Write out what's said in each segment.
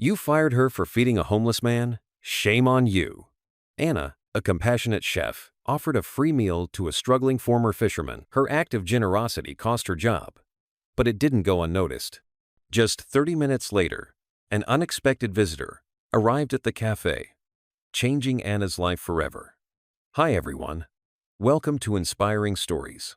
You fired her for feeding a homeless man? Shame on you. Anna, a compassionate chef, offered a free meal to a struggling former fisherman. Her act of generosity cost her job, but it didn't go unnoticed. Just 30 minutes later, an unexpected visitor arrived at the cafe, changing Anna's life forever. Hi everyone. Welcome to Inspiring Stories.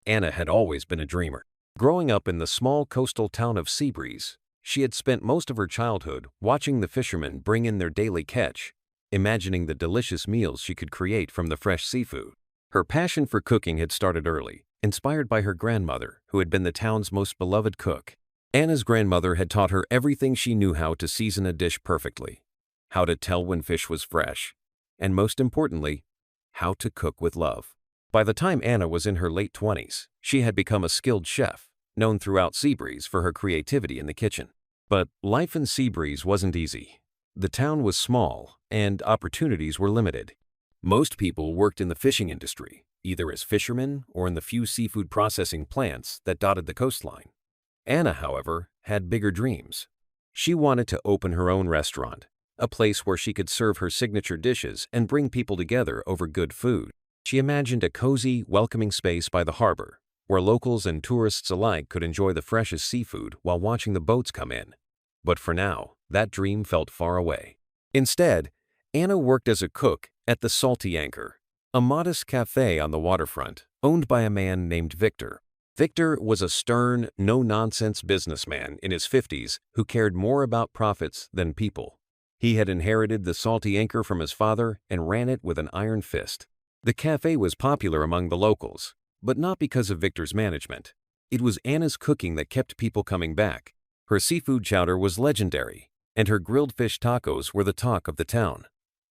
Anna had always been a dreamer. Growing up in the small coastal town of Seabreeze, she had spent most of her childhood watching the fishermen bring in their daily catch, imagining the delicious meals she could create from the fresh seafood. Her passion for cooking had started early, inspired by her grandmother, who had been the town's most beloved cook. Anna's grandmother had taught her everything she knew: how to season a dish perfectly, how to tell when fish was fresh, and most importantly, how to cook with love. By the time Anna was in her late 20s, she had become a skilled chef, known throughout Seabreeze for her creativity in the kitchen. But life in Seabreeze wasn't easy. The town was small, and opportunities were limited. Most people worked in the fishing industry, either as fishermen or in the few seafood processing plants that dotted the coastline. Anna, however, had bigger dreams. She wanted to open her own restaurant, a place where she could serve her signature dishes and bring people together over good food. She imagined a cozy, welcoming space by the harbor, where locals and tourists alike could enjoy the freshest seafood while watching the boats come in. But for now, that dream felt far away. Instead, Anna worked as a cook at the Salty Anchor, a modest cafe on the waterfront, owned by a man named Victor. Victor was a stern, no-nonsense businessman in his 50s who cared more about profits than people. He had inherited the Salty Anchor from his father and ran it with an iron fist. The cafe was popular among the locals, but not because of Victor's management. It was Anna's cooking that kept people coming back. Her seafood chowder was legendary, and her grilled fish tacos were the talk of the town.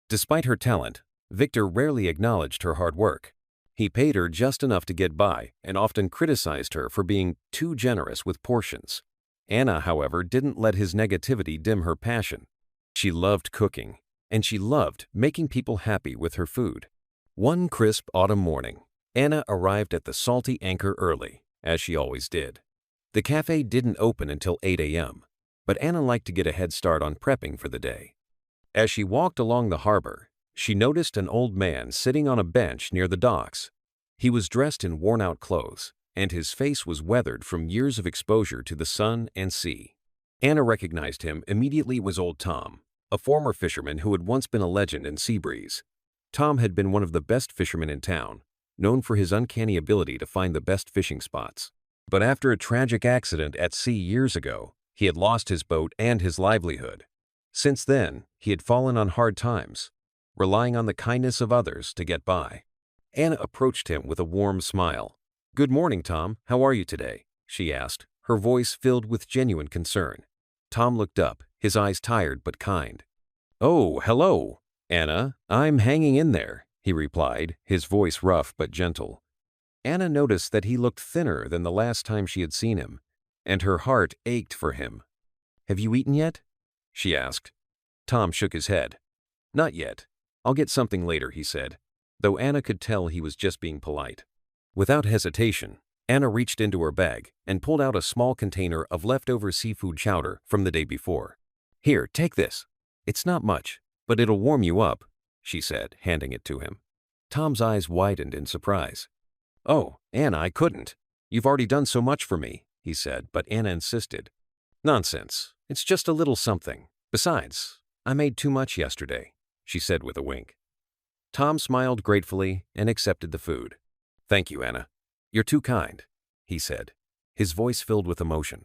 Despite her talent, Victor rarely acknowledged her hard work. He paid her just enough to get by and often criticized her for being too generous with portions. Anna, however, didn't let his negativity dim her passion. She loved cooking, and she loved making people happy with her food. One crisp autumn morning, Anna arrived at the Salty Anchor early, as she always did. The cafe didn't open until 8 a.m., but Anna liked to get a head start on prepping for the day. As she walked along the harbor, she noticed an old man sitting on a bench near the docks. He was dressed in worn-out clothes, and his face was weathered from years of exposure to the sun and sea. Anna recognized him immediately. It was old Tom, a former fisherman who had once been a legend in Seabreeze. Tom had been one of the best fishermen in town, known for his uncanny ability to find the best fishing spots. But after a tragic accident at sea years ago, he had lost his boat and his livelihood. Since then, he had fallen on hard times, relying on the kindness of others to get by. Anna approached him with a warm smile. "Good morning, Tom. How are you today?" she asked, her voice filled with genuine concern. Tom looked up, his eyes tired but kind. "Oh, hello, Anna. I'm hanging in there," he replied, his voice rough but gentle. Anna noticed that he looked thinner than the last time she had seen him, and her heart ached for him. "Have you eaten yet?" she asked. Tom shook his head. "Not yet. I'll get something later," he said, though Anna could tell he was just being polite. Without hesitation, Anna reached into her bag and pulled out a small container of leftover seafood chowder from the day before. "Here, take this. It's not much, but it'll warm you up," she said, handing it to him. Tom's eyes widened in surprise. "Oh, Anna, I couldn't. You've already done so much for me," he said, but Anna insisted. "Nonsense. It's just a little something. Besides, I made too much yesterday," she said with a wink. Tom smiled gratefully and accepted the food. "Thank you, Anna. You're too kind," he said, his voice filled with emotion.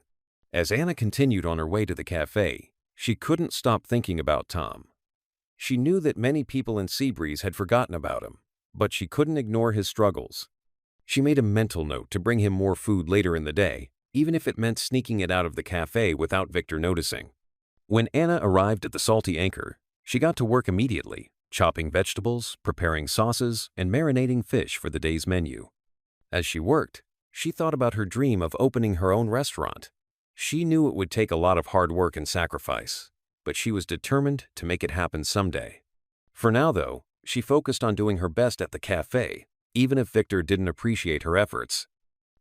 As Anna continued on her way to the cafe, she couldn't stop thinking about Tom. She knew that many people in Seabreeze had forgotten about him, but she couldn't ignore his struggles. She made a mental note to bring him more food later in the day, even if it meant sneaking it out of the cafe without Victor noticing. When Anna arrived at the Salty Anchor, she got to work immediately, chopping vegetables, preparing sauces, and marinating fish for the day's menu. As she worked, she thought about her dream of opening her own restaurant. She knew it would take a lot of hard work and sacrifice, but she was determined to make it happen someday. For now, though, she focused on doing her best at the cafe, even if Victor didn't appreciate her efforts.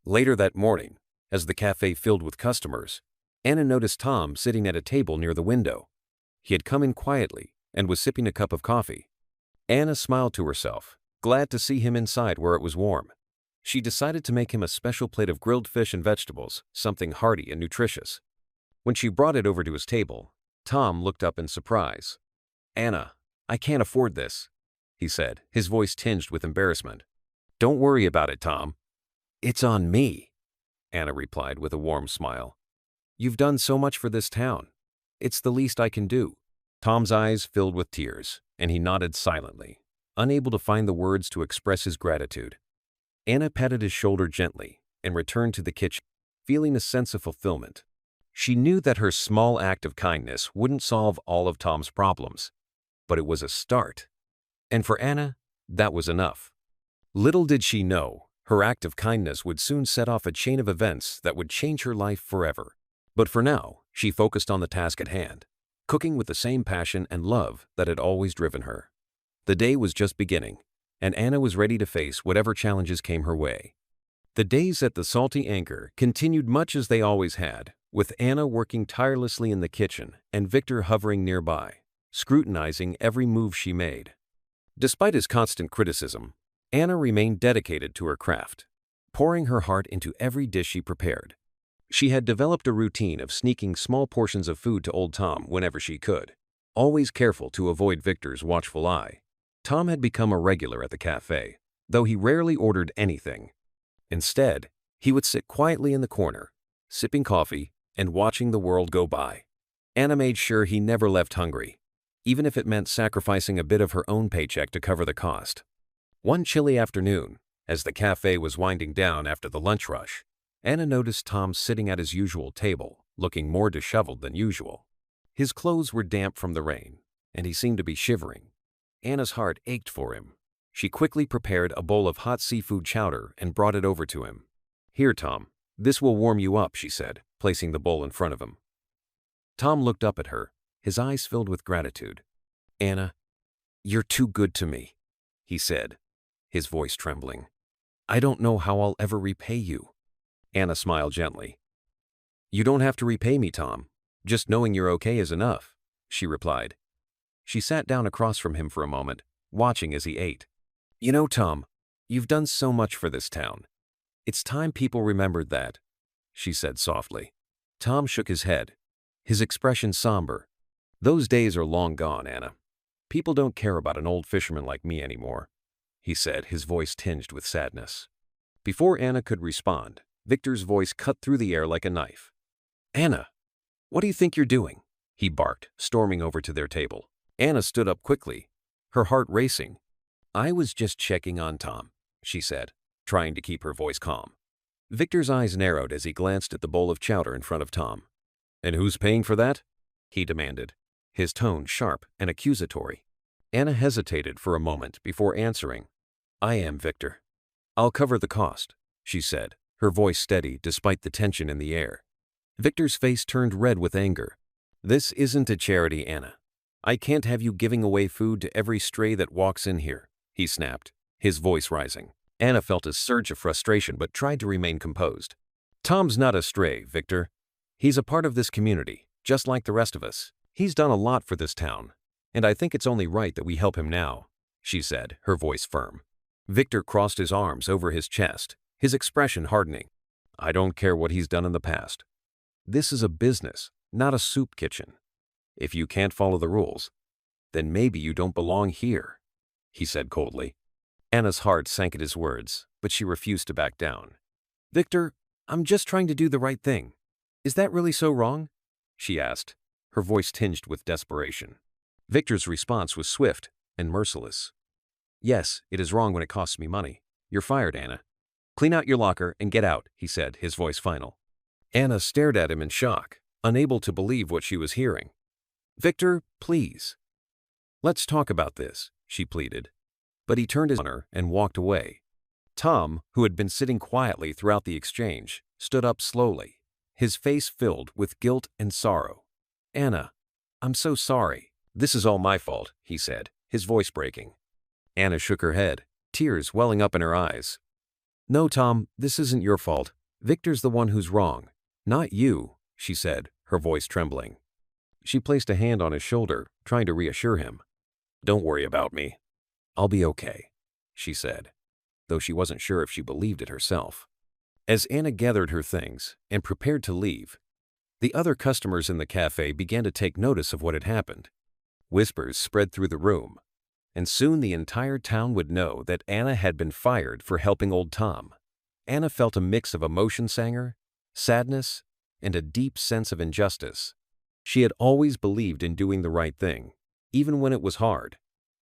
Later that morning, as the cafe filled with customers, Anna noticed Tom sitting at a table near the window. He had come in quietly and was sipping a cup of coffee. Anna smiled to herself, glad to see him inside where it was warm. She decided to make him a special plate of grilled fish and vegetables, something hearty and nutritious. When she brought it over to his table, Tom looked up in surprise. "Anna, I can't afford this," he said, his voice tinged with embarrassment. "Don't worry about it, Tom. It's on me," Anna replied with a warm smile. "You've done so much for this town. It's the least I can do." Tom's eyes filled with tears, and he nodded silently, unable to find the words to express his gratitude. Anna patted his shoulder gently and returned to the kitchen, feeling a sense of fulfillment. She knew that her small act of kindness wouldn't solve all of Tom's problems, but it was a start. And for Anna, that was enough. Little did she know, her act of kindness would soon set off a chain of events that would change her life forever. But for now, she focused on the task at hand, cooking with the same passion and love that had always driven her. The day was just beginning, and Anna was ready to face whatever challenges came her way. The days at the Salty Anchor continued much as they always had, with Anna working tirelessly in the kitchen and Victor hovering nearby, scrutinizing every move she made. Despite his constant criticism, Anna remained dedicated to her craft, pouring her heart into every dish she prepared. She had developed a routine of sneaking small portions of food to old Tom whenever she could, always careful to avoid Victor's watchful eye. Tom had become a regular at the cafe, though he rarely ordered anything. Instead, he would sit quietly in the corner, sipping coffee and watching the world go by. Anna made sure he never left hungry, even if it meant sacrificing a bit of her own paycheck to cover the cost. One chilly afternoon, as the cafe was winding down after the lunch rush, Anna noticed Tom sitting at his usual table, looking more disheveled than usual. His clothes were damp from the rain, and he seemed to be shivering. Anna's heart ached for him. She quickly prepared a bowl of hot seafood chowder and brought it over to him. "Here, Tom, this will warm you up," she said, placing the bowl in front of him. Tom looked up at her, his eyes filled with gratitude. "Anna, you're too good to me," he said, his voice trembling. "I don't know how I'll ever repay you." Anna smiled gently. "You don't have to repay me, Tom. Just knowing you're okay is enough," she replied. She sat down across from him for a moment, watching as he ate. "You know, Tom, you've done so much for this town. It's time people remembered that," she said softly. Tom shook his head, his expression somber. "Those days are long gone, Anna. People don't care about an old fisherman like me anymore," he said, his voice tinged with sadness. Before Anna could respond, Victor's voice cut through the air like a knife. "Anna, what do you think you're doing?" he barked, storming over to their table. Anna stood up quickly, her heart racing. "I was just checking on Tom," she said, trying to keep her voice calm. Victor's eyes narrowed as he glanced at the bowl of chowder in front of Tom. "And who's paying for that?" he demanded, his tone sharp and accusatory. Anna hesitated for a moment before answering. "I am, Victor. I'll cover the cost," she said, her voice steady despite the tension in the air. Victor's face turned red with anger. "This isn't a charity, Anna. I can't have you giving away food to every stray that walks in here," he snapped, his voice rising. Anna felt a surge of frustration but tried to remain composed. "Tom's not a stray, Victor. He's a part of this community, just like the rest of us. He's done a lot for this town, and I think it's only right that we help him now," she said, her voice firm. Victor crossed his arms over his chest, his expression hardening. "I don't care what he's done in the past. This is a business, not a soup kitchen. If you can't follow the rules, then maybe you don't belong here," he said coldly. Anna's heart sank at his words, but she refused to back down. "Victor, I'm just trying to do the right thing. Is that really so wrong?" she asked, her voice tinged with desperation. Victor's response was swift and merciless. "Yes, it is wrong when it costs me money. You're fired, Anna. Clean out your locker and get out," he said, his voice final. Anna stared at him in shock, unable to believe what she was hearing. "Victor, please. Let's talk about this," she pleaded. But he turned his on her and walked away. Tom, who had been sitting quietly throughout the exchange, stood up slowly, his face filled with guilt and sorrow. "Anna, I'm so sorry. This is all my fault," he said, his voice breaking. Anna shook her head, tears welling up in her eyes. "No, Tom, this isn't your fault. Victor's the one who's wrong, not you," she said, her voice trembling. She placed a hand on his shoulder, trying to reassure him. "Don't worry about me. I'll be okay," she said, though she wasn't sure if she believed it herself. As Anna gathered her things and prepared to leave, the other customers in the cafe began to take notice of what had happened. Whispers spread through the room, and soon the entire town would know that Anna had been fired for helping old Tom. Anna felt a mix of emotion, anger, sadness, and a deep sense of injustice. She had always believed in doing the right thing, even when it was hard.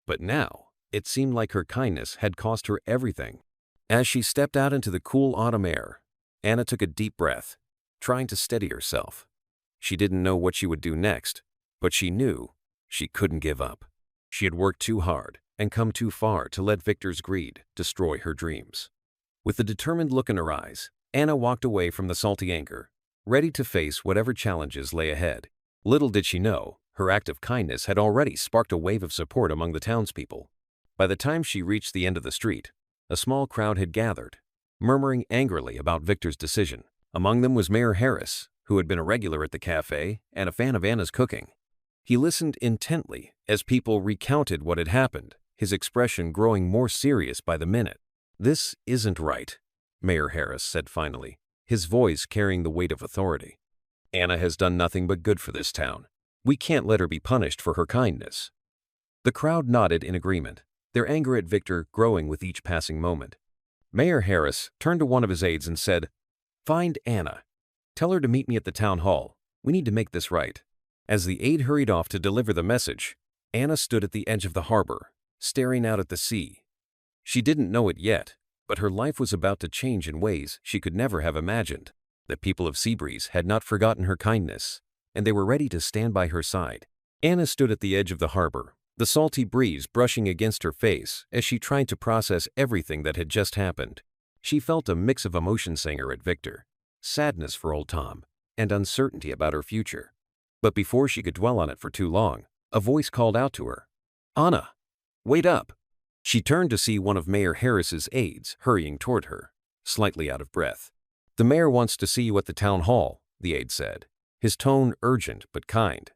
But now, it seemed like her kindness had cost her everything. As she stepped out into the cool autumn air, Anna took a deep breath, trying to steady herself. She didn't know what she would do next, but she knew she couldn't give up. She had worked too hard and come too far to let Victor's greed destroy her dreams. With a determined look in her eyes, Anna walked away from the salty anger, ready to face whatever challenges lay ahead. Little did she know, her act of kindness had already sparked a wave of support among the townspeople. By the time she reached the end of the street, a small crowd had gathered, murmuring angrily about Victor's decision. Among them was Mayor Harris, who had been a regular at the cafe and a fan of Anna's cooking. He listened intently as people recounted what had happened, his expression growing more serious by the minute. "This isn't right," Mayor Harris said finally, his voice carrying the weight of authority. "Anna has done nothing but good for this town. We can't let her be punished for her kindness." The crowd nodded in agreement, their anger at Victor growing with each passing moment. Mayor Harris turned to one of his aides and said, "Find Anna. Tell her to meet me at the town hall. We need to make this right." As the aide hurried off to deliver the message, Anna stood at the edge of the harbor, staring out at the sea. She didn't know it yet, but her life was about to change in ways she could never have imagined. The people of Seabreeze had not forgotten her kindness, and they were ready to stand by her side. Anna stood at the edge of the harbor, the salty breeze brushing against her face as she tried to process everything that had just happened. She felt a mix of emotion at Victor, sadness for old Tom, and uncertainty about her future. But before she could dwell on it for too long, a voice called out to her, "Anna, wait up." She turned to see one of Mayor Harris's aides hurrying toward her, slightly out of breath. "The mayor wants to see you at the town hall," the aide said, his tone urgent but kind.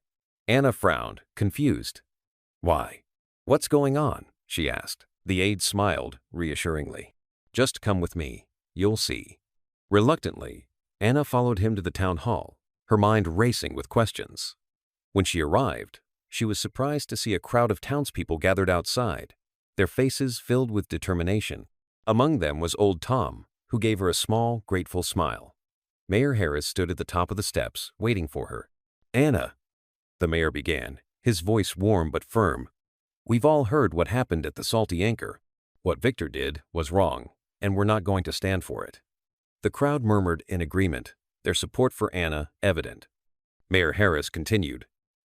Anna frowned, confused. "Why? What's going on?" she asked. The aide smiled reassuringly. "Just come with me. You'll see." Reluctantly, Anna followed him to the town hall, her mind racing with questions. When she arrived, she was surprised to see a crowd of townspeople gathered outside, their faces filled with determination. Among them was old Tom, who gave her a small, grateful smile. Mayor Harris stood at the top of the steps, waiting for her. "Anna," the mayor began, his voice warm but firm, "we've all heard what happened at the Salty Anchor. What Victor did was wrong, and we're not going to stand for it." The crowd murmured in agreement, their support for Anna evident. Mayor Harris continued,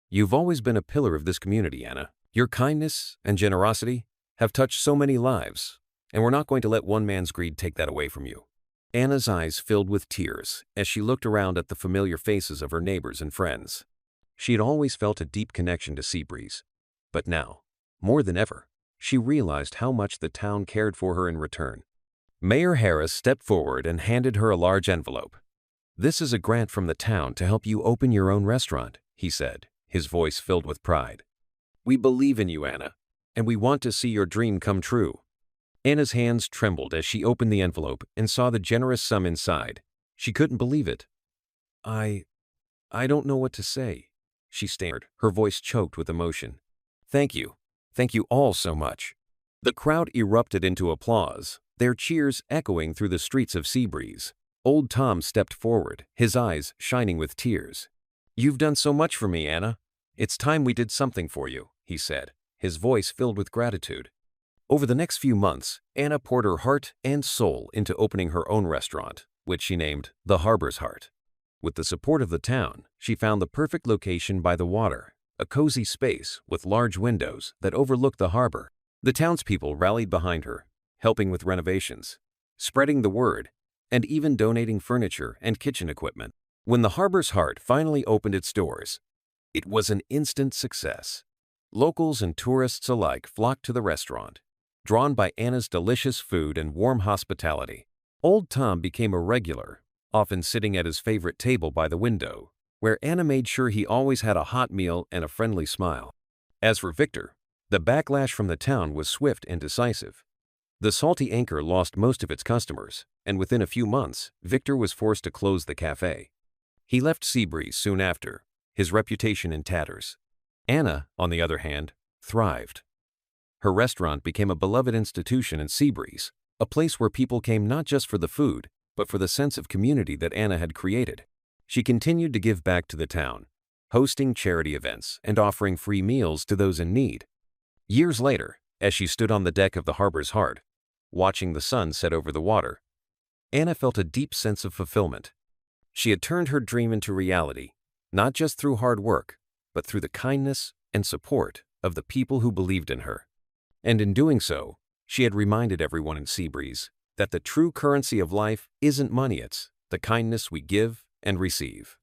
"You've always been a pillar of this community, Anna. Your kindness and generosity have touched so many lives, and we're not going to let one man's greed take that away from you." Anna's eyes filled with tears as she looked around at the familiar faces of her neighbors and friends. She had always felt a deep connection to Seabreeze, but now, more than ever, she realized how much the town cared for her in return. Mayor Harris stepped forward and handed her a large envelope. "This is a grant from the town to help you open your own restaurant," he said, his voice filled with pride. "We believe in you, Anna, and we want to see your dream come true." Anna's hands trembled as she opened the envelope and saw the generous sum inside. She couldn't believe it. I don't know what to say," she stammered, her voice choked with emotion. Thank you all so much." The crowd erupted into applause, their cheers echoing through the streets of Seabreeze. Old Tom stepped forward, his eyes shining with tears. "You've done so much for me, Anna. It's time we did something for you," he said, his voice filled with gratitude. Over the next few months, Anna poured her heart and soul into opening her own restaurant, which she named The Harbor's Heart. With the support of the town, she found the perfect location by the water, a cozy space with large windows that overlooked the harbor. The townspeople rallied behind her, helping with renovations, spreading the word, and even donating furniture and kitchen equipment. When The Harbor's Heart finally opened its doors, it was an instant success. Locals and tourists alike flocked to the restaurant, drawn by Anna's delicious food and warm hospitality. Old Tom became a regular, often sitting at his favorite table by the window, where Anna made sure he always had a hot meal and a friendly smile. As for Victor, the backlash from the town was swift and decisive. The Salty Anchor lost most of its customers, and within a few months, Victor was forced to close the cafe. He left Seabreeze soon after, his reputation in tatters. Anna, on the other hand, thrived. Her restaurant became a beloved institution in Seabreeze, a place where people came not just for the food, but for the sense of community that Anna had created. She continued to give back to the town, hosting charity events and offering free meals to those in need. Years later, as she stood on the deck of the harbor's heart, watching the sun set over the water, Anna felt a deep sense of fulfillment. She had turned her dream into reality, not just through hard work, but through the kindness and support of the people who believed in her. And in doing so, she had reminded everyone in Seabreeze that the true currency of life isn't money, it's the kindness we give and receive.